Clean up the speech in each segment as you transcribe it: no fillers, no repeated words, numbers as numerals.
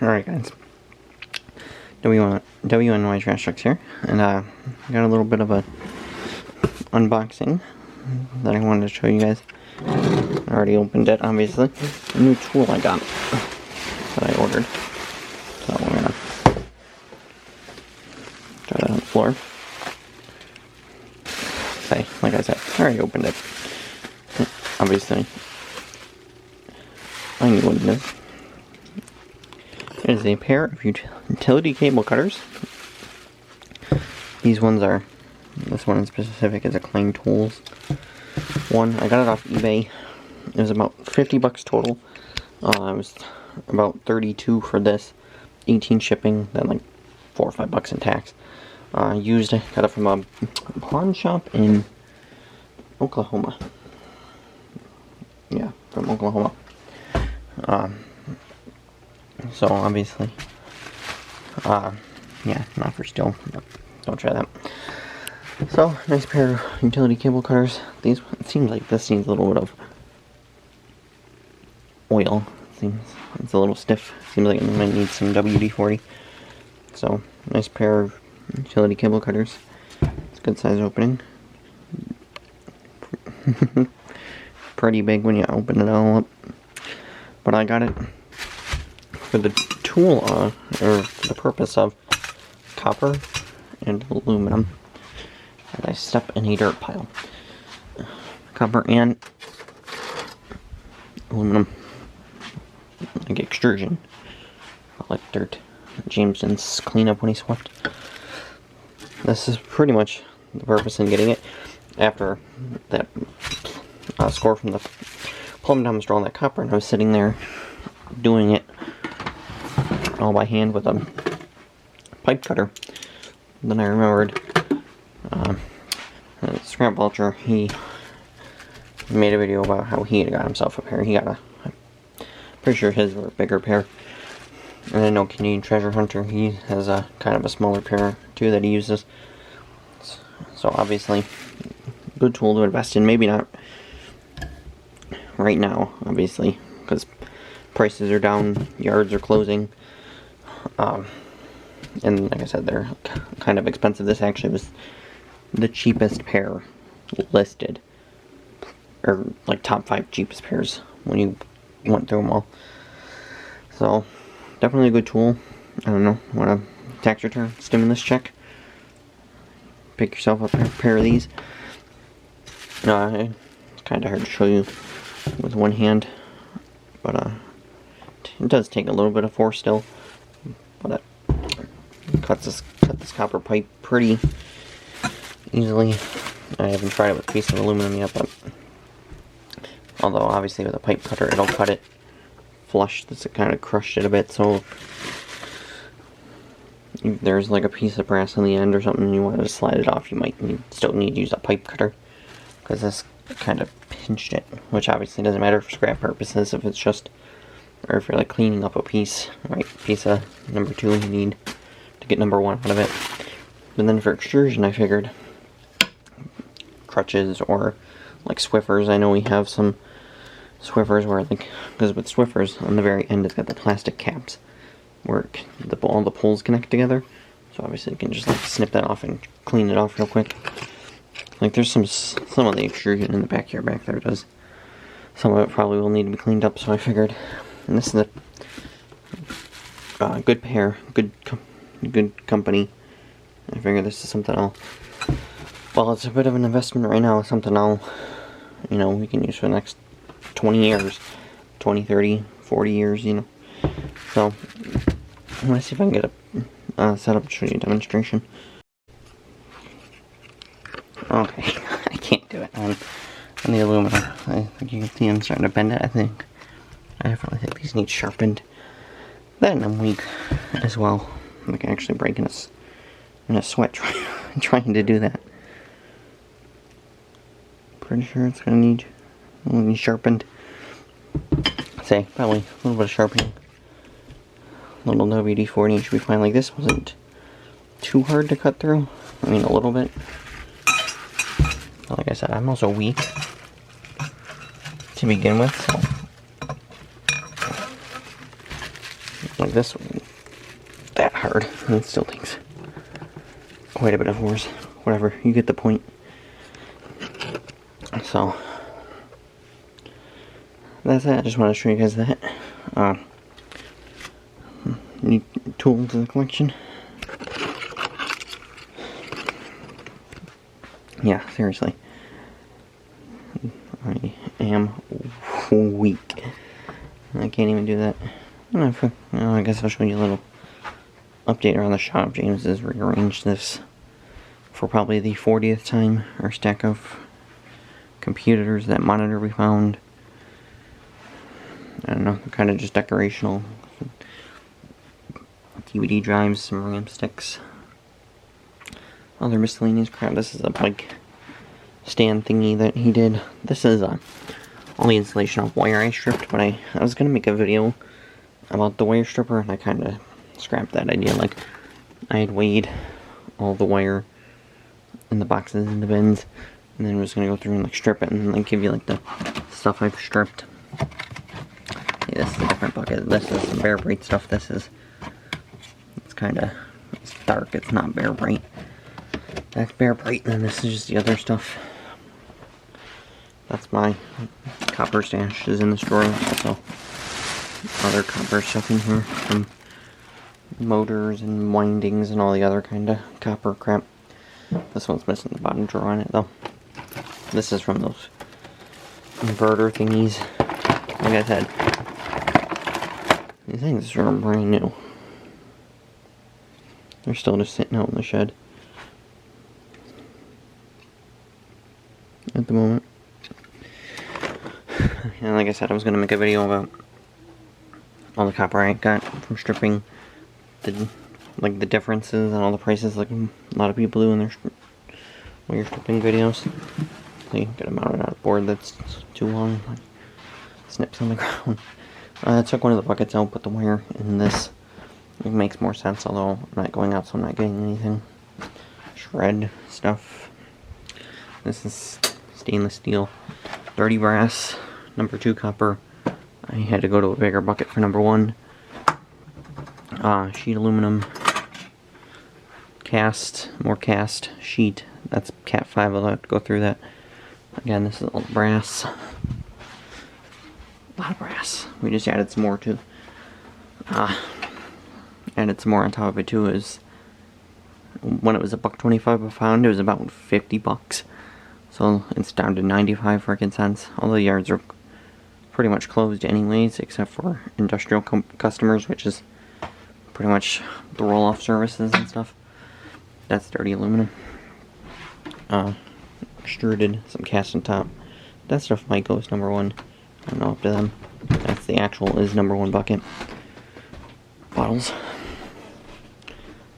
Alright guys, WNY Trash Trucks here, and I got a little bit of a unboxing that I wanted to show you guys. I already opened it, obviously. A new tool I got that I ordered. So we're gonna try that on the floor. Okay, like I said, I already opened it. Obviously, I knew what it is. It is a pair of utility cable cutters. These ones are, this one in specific is a Klein Tools one. I got it off eBay. It was about 50 bucks total. It was about 32 for this, 18 shipping, then like 4 or 5 bucks in tax. Used, I got it from a pawn shop in Oklahoma. Yeah, from Oklahoma. So obviously, yeah, not for steel, but don't try that. So, nice pair of utility cable cutters. These, it seems like this needs a little bit of oil. It's a little stiff. Seems like it might need some WD-40. So, nice pair of utility cable cutters. It's a good size opening. Pretty big when you open it all up. But I got it for the tool, or for the purpose of copper and aluminum. And I step in a dirt pile. Copper and aluminum. Like extrusion. Like dirt. Jameson's cleanup when he swept. This is pretty much the purpose in getting it. After that score from the plumb dumpster on that copper, and I was sitting there doing it all by hand with a pipe cutter. Then I remembered Scrap Vulture, he made a video about how he got himself a pair. He got I'm pretty sure his were a bigger pair. And I know Canadian Treasure Hunter, he has a kind of a smaller pair too that he uses. So obviously, good tool to invest in. Maybe not right now, obviously, because prices are down, yards are closing. And like I said, they're kind of expensive. This actually was the cheapest pair listed, or like top 5 cheapest pairs when you went through them all. So definitely a good tool. I don't know, want a tax return, stimulus check, pick yourself up a pair of these. It's kind of hard to show you with one hand, but it does take a little bit of force still. But it cut this copper pipe pretty easily. I haven't tried it with a piece of aluminum yet, but although obviously with a pipe cutter it'll cut it flush. This kind of crushed it a bit, so if there's like a piece of brass on the end or something and you want to slide it off, you still need to use a pipe cutter, because this kind of pinched it, which obviously doesn't matter for scrap purposes if it's just, or if you're like cleaning up a piece, right, piece of number 2 you need to get number 1 out of it. But then for extrusion, I figured crutches or like Swiffers. I know we have some Swiffers where, like, because with Swiffers on the very end it's got the plastic caps where all the poles connect together. So obviously you can just like snip that off and clean it off real quick. Like there's some of the extrusion in the back there does. Some of it probably will need to be cleaned up, so I figured. And this is a good pair, good company. I figured this is something well, it's a bit of an investment right now, something we can use for the next 20 years, 20, 30, 40 years, So, I'm gonna see if I can get a setup to show you a demonstration. Okay, I can't do it on the aluminum. I think you can see I'm starting to bend it. I definitely think these need sharpened. Then I'm weak as well. I'm like actually breaking in a sweat trying to do that. Pretty sure it's gonna need sharpened. Say probably a little bit of sharpening. A little WD-40 should be fine. Like this wasn't too hard to cut through. I mean a little bit. But like I said, I'm also weak to begin with, so like this one hard. It still takes quite a bit of force. Whatever, you get the point. So, that's it. I just want to show you guys that. New tool to the collection. Yeah, seriously. I am weak. I can't even do that. I guess I'll show you a little update around the shop. James has rearranged this for probably the 40th time. Our stack of computers, that monitor we found. I don't know, kind of just decorational. DVD drives, some RAM sticks. Other miscellaneous crap. This is a bike stand thingy that he did. This is all the installation of wire I stripped, but I was going to make a video about the wire stripper, and I kind of scrapped that idea. Like, I had weighed all the wire in the boxes and the bins, and then I was going to go through and like strip it and like give you like the stuff I've stripped. Yeah, this is a different bucket. This is some Bear Brite stuff. This is, it's dark. It's not Bear Brite. That's Bear Brite, and then this is just the other stuff. That's my copper stash is in this drawer. Also, other copper stuff in here, some motors and windings and all the other kind of copper crap. This one's missing the bottom drawer on it though. This is from those inverter thingies. Like I said, these things are brand new. They're still just sitting out in the shed at the moment. And like I said, I was going to make a video about all the copper I got from stripping, the differences and all the prices like a lot of people do in their wire stripping videos. So you gotta mount it on a board that's too long, like snips on the ground. I took one of the buckets out, put the wire in this. It makes more sense, although I'm not going out, so I'm not getting anything. Shred stuff. This is stainless steel. Dirty brass, number 2 copper. I had to go to a bigger bucket for number 1. Sheet aluminum. Cast, more cast, sheet. That's Cat 5, I'll have to go through that. Again, this is all brass. A lot of brass. We just added some more too. Added some more on top of it too. Is when it was $1.25 a pound, it was about 50 bucks. So it's down to 95 freaking cents. All the yards are pretty much closed anyways, except for industrial customers, which is pretty much the roll-off services and stuff. That's dirty aluminum. Extruded, some cast on top. That stuff might go as number 1. I don't know, up to them. That's the actual is number 1 bucket. Bottles.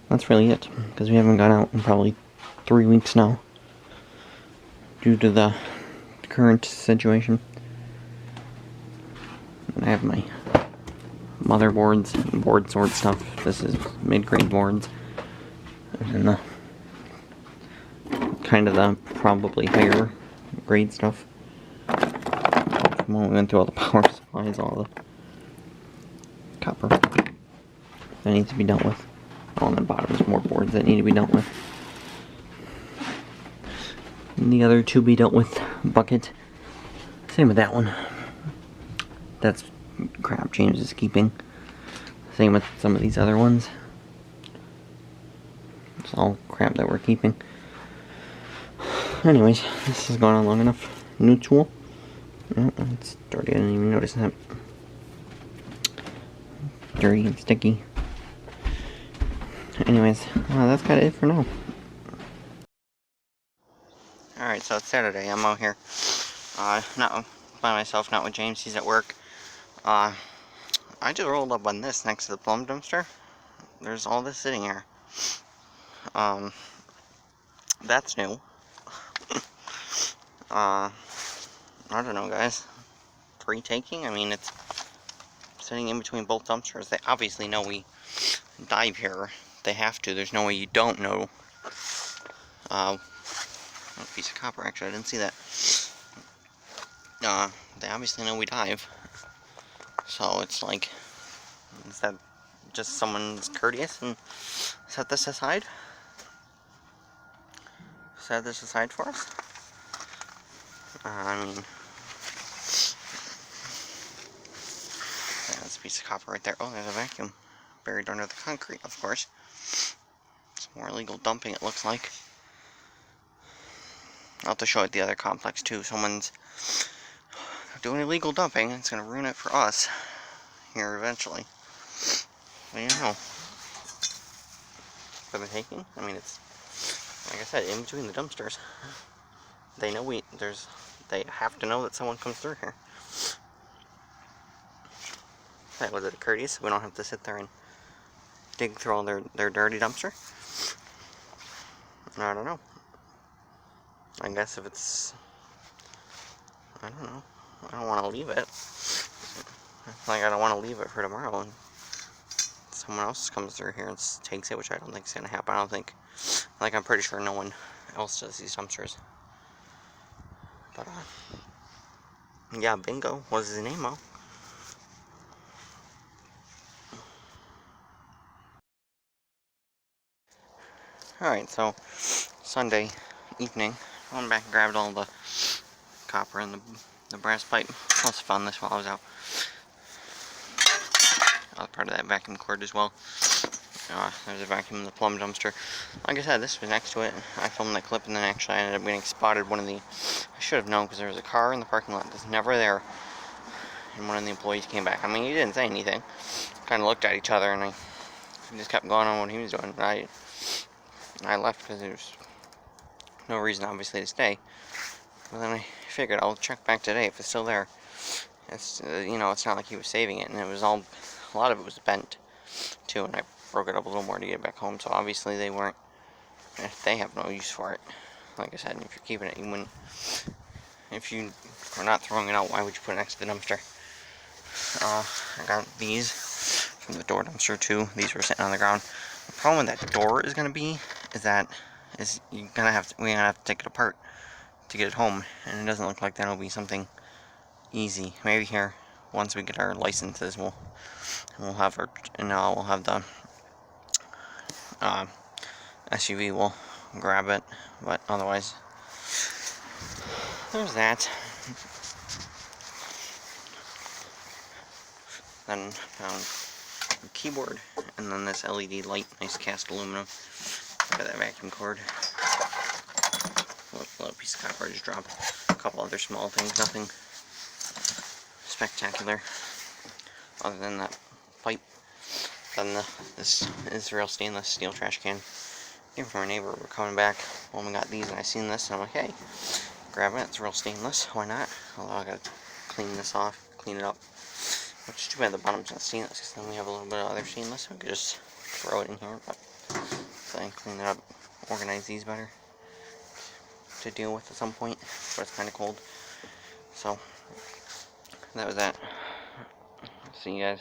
That's really it, because we haven't gone out in probably 3 weeks now, due to the current situation. And I have my motherboards and board sort stuff. This is mid-grade boards. And then kind of the probably higher grade stuff. When we went through all the power supplies, all the copper that needs to be dealt with. On the bottom is more boards that need to be dealt with. And the other to be dealt with bucket. Same with that one. That's crap James is keeping. Same with some of these other ones. It's all crap that we're keeping. Anyways, this has gone on long enough. New tool. Oh, it's dirty. I didn't even notice that. Dirty and sticky. Anyways, that's kind of it for now. Alright, so it's Saturday. I'm out here. Not by myself, not with James. He's at work. I just rolled up on this next to the plum dumpster. There's all this sitting here. That's new. I don't know, guys. Free taking? I mean, it's sitting in between both dumpsters. They obviously know we dive here. They have to. There's no way you don't know. A piece of copper, actually. I didn't see that. They obviously know we dive. So it's like, instead just someone's courteous and set this aside. Set this aside for us. I mean, that's a piece of copper right there. Oh, there's a vacuum buried under the concrete, of course. Some more illegal dumping, it looks like. I'll have to show it the other complex too. Someone's doing illegal dumping. It's going to ruin it for us here eventually. What do you know? For the taking? I mean, it's, like I said, in between the dumpsters. They know they have to know that someone comes through here. Hey, was it courteous? We don't have to sit there and dig through all their dirty dumpster? I don't know. I guess if it's, I don't know. I don't want to leave it. Like, I don't want to leave it for tomorrow and someone else comes through here and takes it, which I don't think is going to happen. I don't think, like, I'm pretty sure no one else does these dumpsters. But, yeah, Bingo was his name, though. Alright, so, Sunday evening, I went back and grabbed all the copper and the brass pipe. I also found this while I was out. I was part of that vacuum cord as well. There's a vacuum in the plum dumpster. Like I said, this was next to it. I filmed that clip and then actually I ended up getting spotted. I should have known because there was a car in the parking lot that's never there. And one of the employees came back. I mean, he didn't say anything. Kind of looked at each other and I just kept going on what he was doing. I left because there was no reason obviously to stay. But then I figured I'll check back today if it's still there. It's, it's not like he was saving it, and a lot of it was bent too, and I broke it up a little more to get it back home, so obviously they have no use for it. Like I said, if you're keeping it, if you are not throwing it out, why would you put it next to the dumpster? I got these from the door dumpster too. These were sitting on the ground. The problem with that door is going to be we're gonna have to take it apart to get it home, and it doesn't look like that'll be something easy. Maybe here, once we get our licenses, we'll have the SUV will grab it, but otherwise, there's that. Then found a keyboard, and then this LED light, nice cast aluminum. Got that vacuum cord. Little piece of copper I just dropped. A couple other small things, nothing spectacular other than that pipe. Then this Israel stainless steel trash can came from our neighbor. We're coming back when we got these, and I seen this and I'm like, hey, grab it, it's real stainless, why not? Although I gotta clean this off, clean it up, which is too bad the bottom's not stainless, because then we have a little bit of other stainless. We could just throw it in here, but then clean it up, organize these better to deal with at some point, but it's kind of cold. So that was that. See you guys.